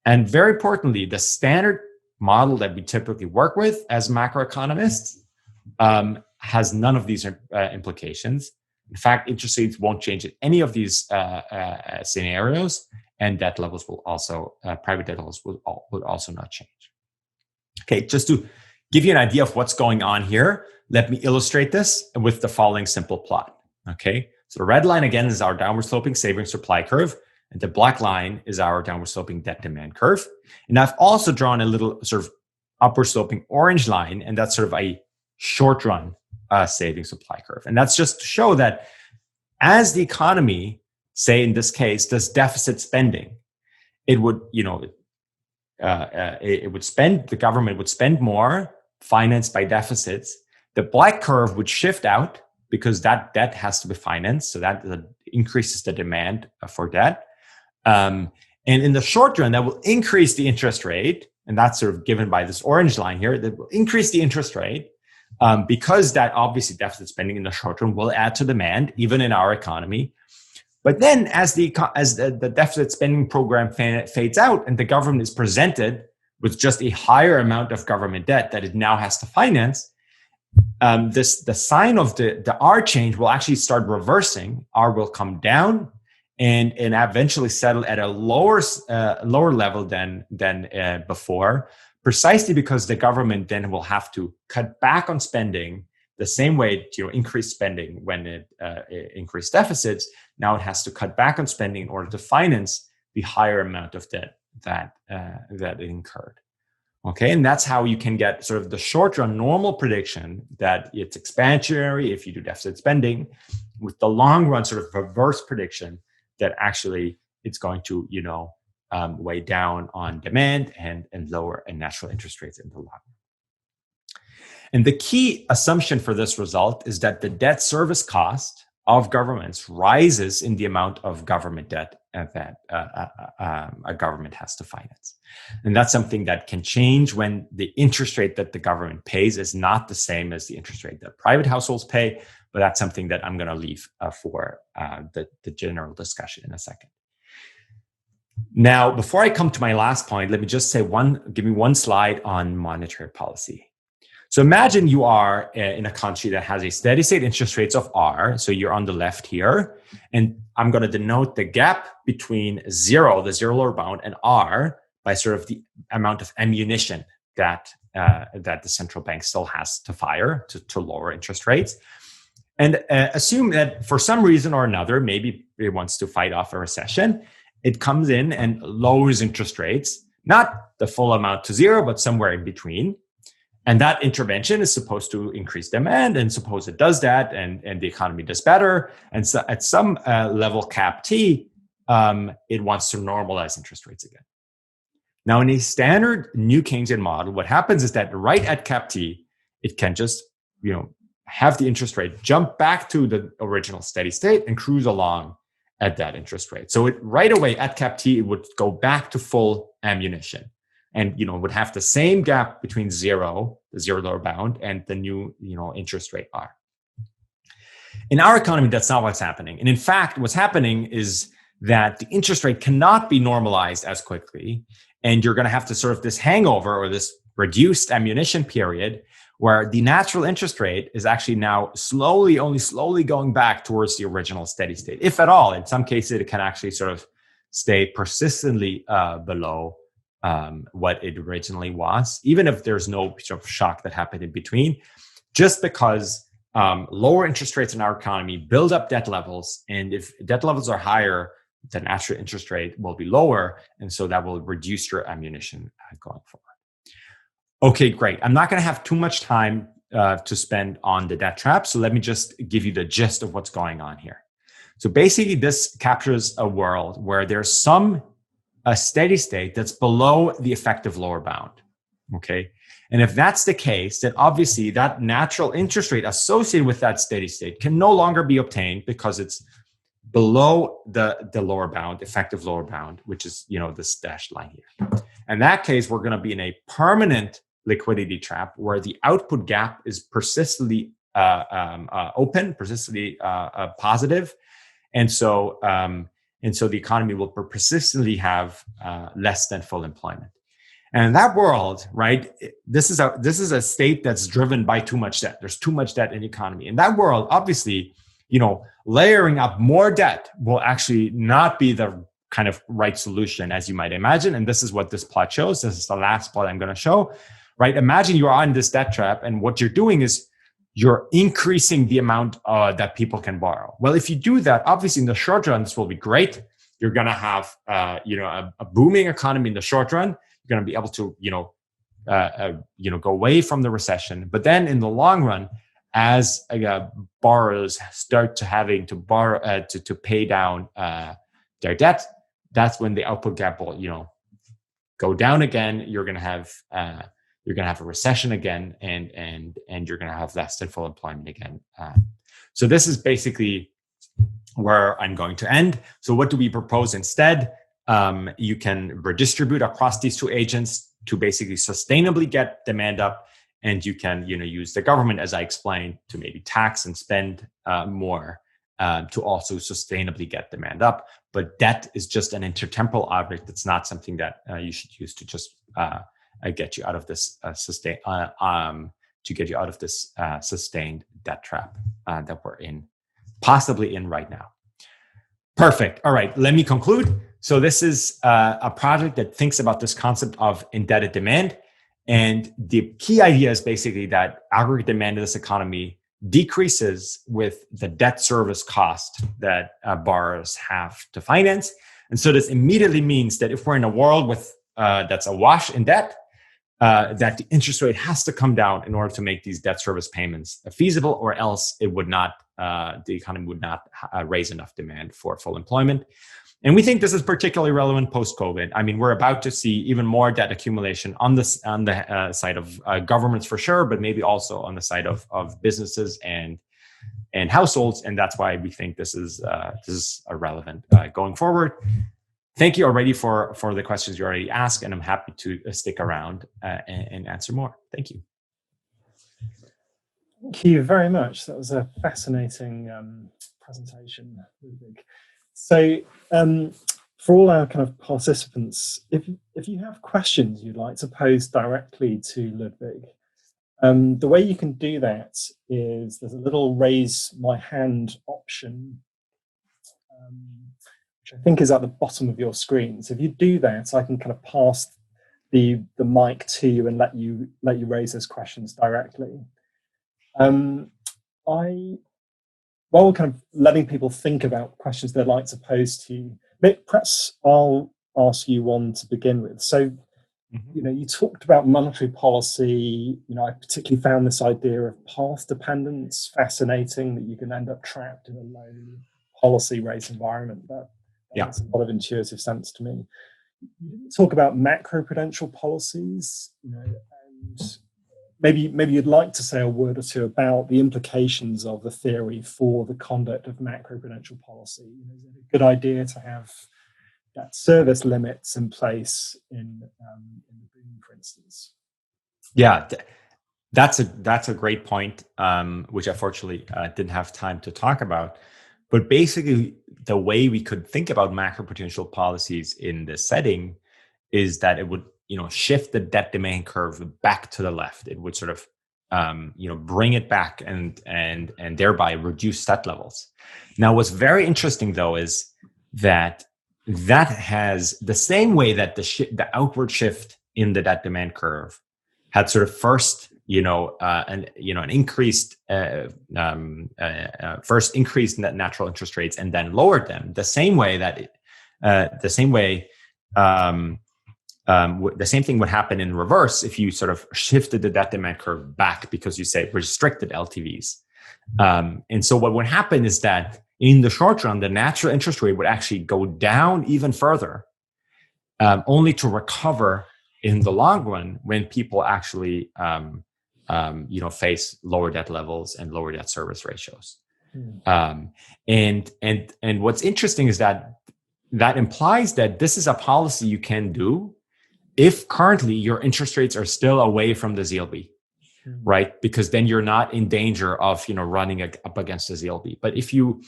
And very importantly, the standard model that we typically work with as macroeconomists has none of these implications. In fact, interest rates won't change in any of these scenarios, and debt levels will also, private debt levels will also not change. Okay, just to give you an idea of what's going on here, let me illustrate this with the following simple plot. Okay, so the red line again is our downward sloping savings supply curve, and the black line is our downward sloping debt demand curve. And I've also drawn a little sort of upward sloping orange line, and that's sort of a short run savings supply curve. And that's just to show that as the economy, say in this case, does deficit spending, it would, it would spend, the government would spend more, financed by deficits. The black curve would shift out because that debt has to be financed. So that increases the demand for debt. And in the short run, that will increase the interest rate. And that's sort of given by this orange line here, that will increase the interest rate because that obviously deficit spending in the short run will add to demand, even in our economy. But then as the deficit spending program fades out and the government is presented with just a higher amount of government debt that it now has to finance, the sign of the R change will actually start reversing. R will come down and eventually settle at a lower level than before, precisely because the government then will have to cut back on spending the same way increase spending when it increased deficits. Now it has to cut back on spending in order to finance the higher amount of debt that it incurred. Okay, and that's how you can get sort of the short-run normal prediction that it's expansionary if you do deficit spending, with the long-run sort of reverse prediction that actually it's going to weigh down on demand and lower and natural interest rates in the long run. And the key assumption for this result is that the debt service cost of governments rises in the amount of government debt that a government has to finance. And that's something that can change when the interest rate that the government pays is not the same as the interest rate that private households pay, but that's something that I'm going to leave for the general discussion in a second. Now, before I come to my last point, let me just say give me one slide on monetary policy. So imagine you are in a country that has a steady state interest rates of R. So you're on the left here. And I'm going to denote the gap between zero, the zero lower bound, and R by sort of the amount of ammunition that the central bank still has to fire to lower interest rates. And assume that for some reason or another, maybe it wants to fight off a recession, it comes in and lowers interest rates, not the full amount to zero, but somewhere in between. And that intervention is supposed to increase demand, and suppose it does that, and the economy does better. And so at some level, cap T, it wants to normalize interest rates again. Now, in a standard new Keynesian model, what happens is that right at cap T, it can just, have the interest rate jump back to the original steady state and cruise along at that interest rate. So it right away at cap T, it would go back to full ammunition, and would have the same gap between the zero lower bound, and the new interest rate R. In our economy, that's not what's happening. And in fact, what's happening is that the interest rate cannot be normalized as quickly, and you're going to have to sort of this hangover or this reduced ammunition period where the natural interest rate is actually now only slowly going back towards the original steady state, if at all. In some cases, it can actually sort of stay persistently below what it originally was, even if there's no sort of shock that happened in between, just because lower interest rates in our economy build up debt levels. And if debt levels are higher, the natural interest rate will be lower. And so that will reduce your ammunition going forward. Okay, great. I'm not going to have too much time to spend on the debt trap. So let me just give you the gist of what's going on here. So basically, this captures a world where there's a steady state that's below the effective lower bound. Okay. And if that's the case, then obviously that natural interest rate associated with that steady state can no longer be obtained because it's below the lower bound, effective lower bound, which is, this dashed line here. In that case, we're going to be in a permanent liquidity trap where the output gap is persistently open, persistently positive. And so the economy will persistently have less than full employment. And in that world, right, this is a state that's driven by too much debt. There's too much debt in the economy. In that world, obviously, layering up more debt will actually not be the kind of right solution, as you might imagine. And this is what this plot shows. This is the last plot I'm going to show, right? Imagine you are in this debt trap, and what you're doing is you're increasing the amount that people can borrow. Well, if you do that, obviously in the short run, this will be great. You're going to have, a booming economy in the short run. You're going to be able to, go away from the recession. But then in the long run, as borrowers start to having to borrow to pay down their debt, that's when the output gap will, go down again. You're going to have a recession again, and you're going to have less than full employment again. So this is basically where I'm going to end. So what do we propose instead? You can redistribute across these two agents to basically sustainably get demand up, and you can use the government, as I explained, to maybe tax and spend more to also sustainably get demand up. But debt is just an intertemporal object. It's not something that you should use to just get you out of this sustained debt trap that we're possibly in right now. Perfect. All right, let me conclude. So this is a project that thinks about this concept of indebted demand. And the key idea is basically that aggregate demand in this economy decreases with the debt service cost that borrowers have to finance. And so this immediately means that if we're in a world with that's awash in debt, that the interest rate has to come down in order to make these debt service payments feasible, or else it would not, the economy would not raise enough demand for full employment. And we think this is particularly relevant post-COVID. I mean, we're about to see even more debt accumulation on the side of governments for sure, but maybe also on the side of businesses and households. And that's why we think this is relevant going forward. Thank you already for the questions you already asked, and I'm happy to stick around and answer more. Thank you. Thank you very much. That was a fascinating presentation, Ludwig. So for all our kind of participants, if you have questions you'd like to pose directly to Ludwig, the way you can do that is there's a little raise my hand option, which I think is at the bottom of your screen. So if you do that, I can kind of pass the mic to you and let you raise those questions directly. While we're kind of letting people think about questions they'd like to pose to you, perhaps I'll ask you one to begin with. So You talked about monetary policy. I particularly found this idea of path dependence fascinating, that you can end up trapped in a low policy rate environment. That makes a lot of intuitive sense to me. You didn't talk about macroprudential policies, and maybe you'd like to say a word or two about the implications of the theory for the conduct of macroprudential policy. Is it a good idea to have that service limits in place in the boom, for instance? Yeah, that's a great point, which unfortunately didn't have time to talk about. But basically, the way we could think about macroprudential policies in this setting is that it would, shift the debt demand curve back to the left. It would sort of, bring it back and thereby reduce debt levels. Now, what's very interesting though is that has the same way that the outward shift in the debt demand curve had sort of first, an increased first increased net natural interest rates and then lowered them. The same thing would happen in reverse if you sort of shifted the debt demand curve back because you say restricted LTVs. And so what would happen is that in the short run, the natural interest rate would actually go down even further, only to recover in the long run when people actually, face lower debt levels and lower debt service ratios. And what's interesting is that implies that this is a policy you can do if currently your interest rates are still away from the ZLB. Right? Because then you're not in danger of, running up against the ZLB. But if you,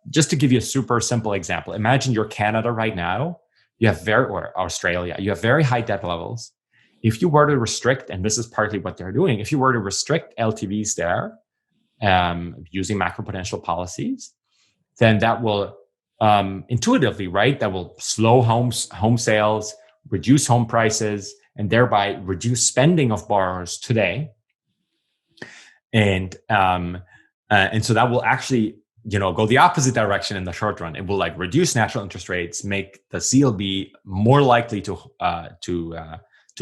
just to give you a super simple example, imagine you're Canada right now, or Australia, you have very high debt levels. If you were to restrict, and this is partly what they're doing, if you were to restrict LTVs there, using macroprudential policies, then that will intuitively, right, that will slow home sales, reduce home prices, and thereby reduce spending of borrowers today. And so that will actually, go the opposite direction in the short run. It will reduce natural interest rates, make the CLB more likely to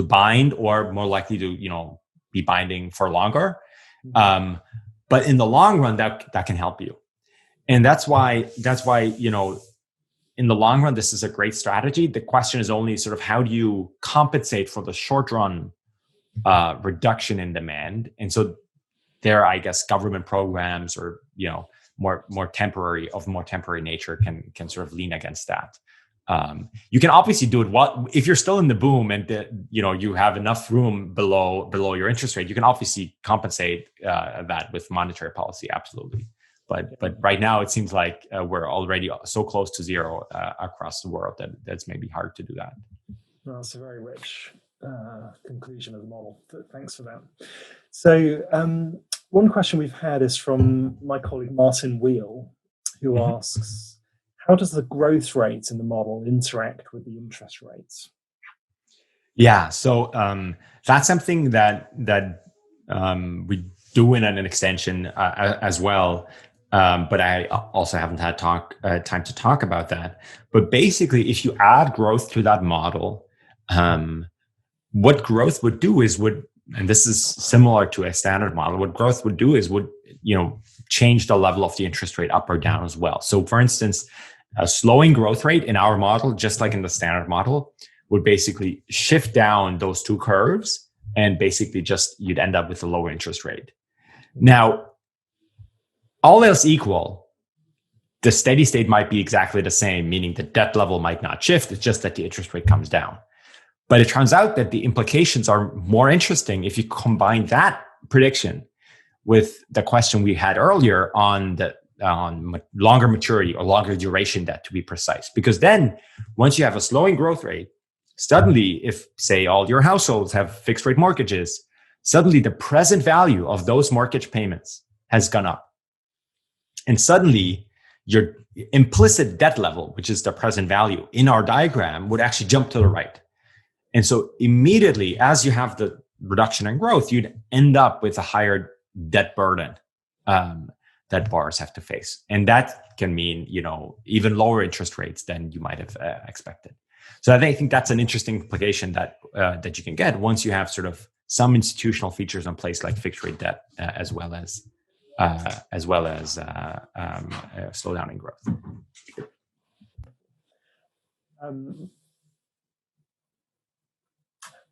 bind, or more likely to, be binding for longer. But in the long run, that can help you. And that's why, in the long run, this is a great strategy. The question is only sort of how do you compensate for the short run reduction in demand? And so there, I guess, government programs or, more temporary nature can sort of lean against that. You can obviously do it if you're still in the boom and you have enough room below your interest rate. You can obviously compensate that with monetary policy, absolutely. But right now it seems like we're already so close to zero across the world that that's maybe hard to do that. Well, that's a very rich conclusion of the model. Thanks for that. So one question we've had is from my colleague Martin Wheel, who asks, how does the growth rate in the model interact with the interest rates? Yeah, so that's something that we do in an extension as well. But I also haven't had time to talk about that. But basically, if you add growth to that model, what growth would do is and this is similar to a standard model, what growth would do is change the level of the interest rate up or down as well. So for instance, a slowing growth rate in our model, just like in the standard model, would basically shift down those two curves, and basically you'd end up with a lower interest rate. Now, all else equal, the steady state might be exactly the same, meaning the debt level might not shift. It's just that the interest rate comes down. But it turns out that the implications are more interesting if you combine that prediction with the question we had earlier on longer maturity or longer duration debt, to be precise. Because then once you have a slowing growth rate, suddenly, if say all your households have fixed rate mortgages, suddenly the present value of those mortgage payments has gone up. And suddenly your implicit debt level, which is the present value in our diagram, would actually jump to the right. And so immediately, as you have the reduction in growth, you'd end up with a higher debt burden that borrowers have to face. And that can mean, even lower interest rates than you might have expected. So I think that's an interesting implication that that you can get once you have sort of some institutional features in place like fixed rate debt, as well as slowdown in growth.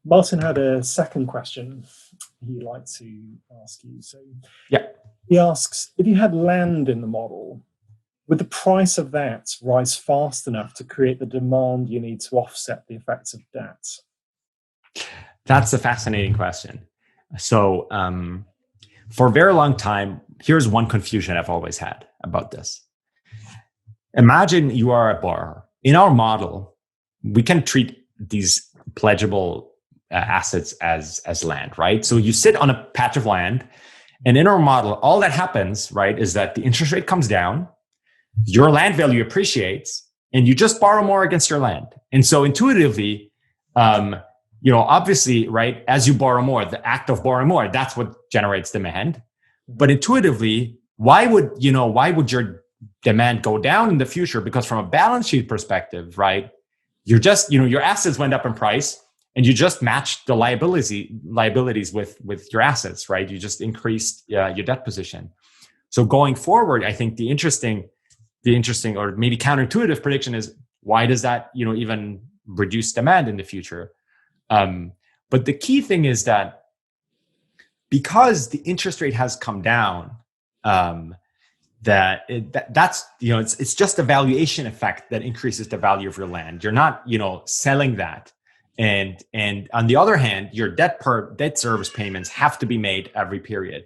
Martin had a second question he'd like to ask you. So yeah, he asks, if you had land in the model, would the price of that rise fast enough to create the demand you need to offset the effects of debt? That's a fascinating question. So for a very long time, here's one confusion I've always had about this. Imagine you are a borrower. In our model, we can treat these pledgeable assets as land, right? So you sit on a patch of land, and in our model, all that happens, right, is that the interest rate comes down, your land value appreciates, and you just borrow more against your land. And so intuitively, obviously, right, as you borrow more, the act of borrowing more, that's what generates demand. But intuitively, why would your demand go down in the future? Because from a balance sheet perspective, right, you're just, your assets went up in price and you just matched the liabilities with your assets, right? You just increased your debt position. So going forward, I think the interesting or maybe counterintuitive prediction is, why does that, even reduce demand in the future? But the key thing is that because the interest rate has come down, it's just a valuation effect that increases the value of your land. You're not, selling that. And on the other hand, your debt service payments have to be made every period.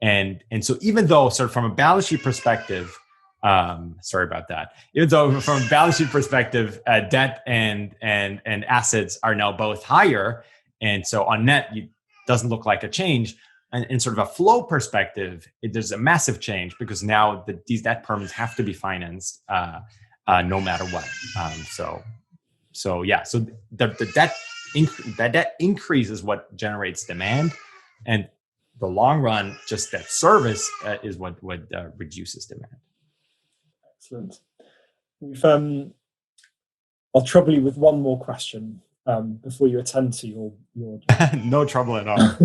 And so even though sort of from a balance sheet perspective, sorry about that. Even though from a balance sheet perspective, debt and assets are now both higher, and so on net, it doesn't look like a change. And in sort of a flow perspective, there's a massive change because now these debt permits have to be financed no matter what. So the debt increase is what generates demand, and the long run, just that service is what reduces demand. Excellent. I'll trouble you with one more question before you attend to your No trouble at all.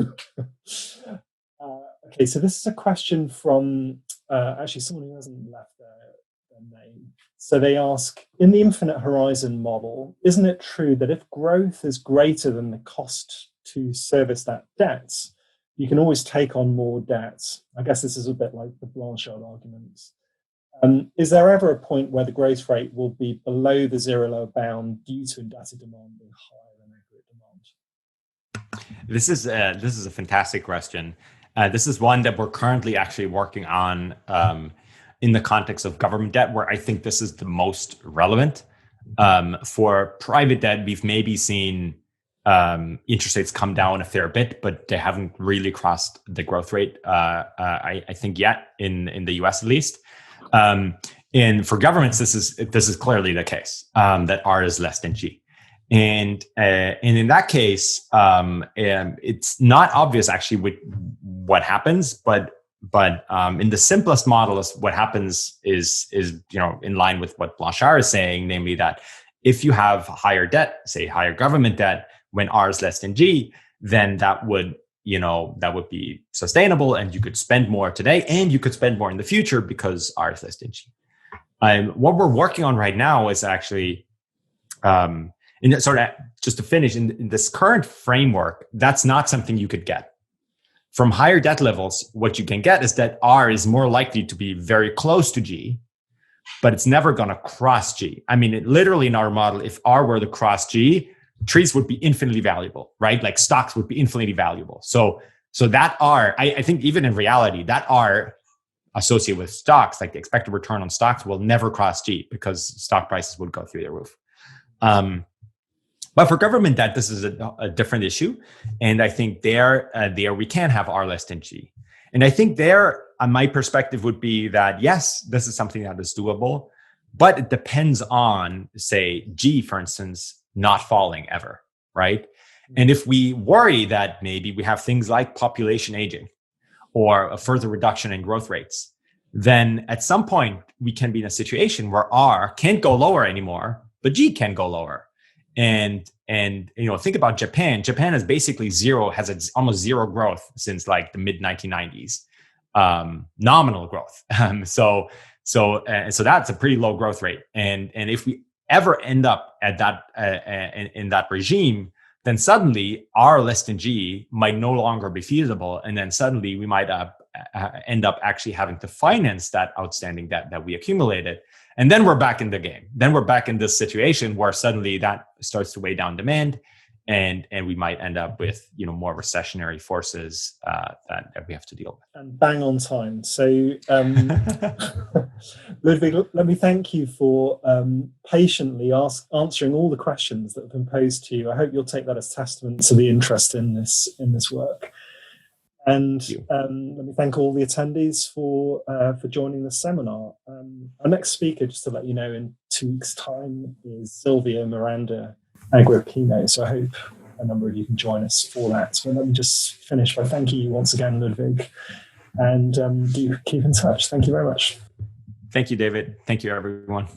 Okay, so this is a question from actually someone who hasn't left their name. So they ask, in the infinite horizon model, isn't it true that if growth is greater than the cost to service that debt, you can always take on more debt? I guess this is a bit like the Blanchard arguments. Is there ever a point where the growth rate will be below the zero lower bound due to indebted demand being higher than aggregate demand? This is a fantastic question. This is one that we're currently actually working on in the context of government debt, where I think this is the most relevant. For private debt, we've maybe seen interest rates come down a fair bit, but they haven't really crossed the growth rate, I think, yet in the US at least. And for governments, this is clearly the case, that R is less than G. And in that case, it's not obvious actually what happens, but in the simplest model, what happens is in line with what Blanchard is saying, namely that if you have higher debt, say higher government debt, when R is less than G, then that would be sustainable, and you could spend more today, and you could spend more in the future because R is less than G. What we're working on right now is actually, just to finish, in this current framework, that's not something you could get. From higher debt levels, what you can get is that R is more likely to be very close to G, but it's never going to cross G. I mean, literally in our model, if R were to cross G, trees would be infinitely valuable, right? Like stocks would be infinitely valuable. So that R, I think even in reality, that R associated with stocks, like the expected return on stocks, will never cross G because stock prices would go through the roof. But for government debt, this is a different issue. And I think there we can have R less than G. And I think there, my perspective would be that, yes, this is something that is doable, but it depends on, say, G, for instance, not falling ever, right? And if we worry that maybe we have things like population aging or a further reduction in growth rates, then at some point we can be in a situation where R can't go lower anymore, but G can go lower. And think about Japan. Japan is basically zero, has almost zero growth since like the mid 1990s, nominal growth. So that's a pretty low growth rate. And if we ever end up at that in that regime, then suddenly our less than G might no longer be feasible, and then suddenly we might end up actually having to finance that outstanding debt that we accumulated. And then we're back in the game. Then we're back in this situation where suddenly that starts to weigh down demand, and we might end up with more recessionary forces that we have to deal with. And bang on time. So, Ludwig, let me thank you for patiently answering all the questions that have been posed to you. I hope you'll take that as testament to the interest in this work. And let me thank all the attendees for joining the seminar. Our next speaker, just to let you know, in 2 weeks' time is Silvia Miranda Agrippino. So I hope a number of you can join us for that. But let me just finish by thanking you once again, Ludwig, and do keep in touch. Thank you very much. Thank you, David. Thank you, everyone.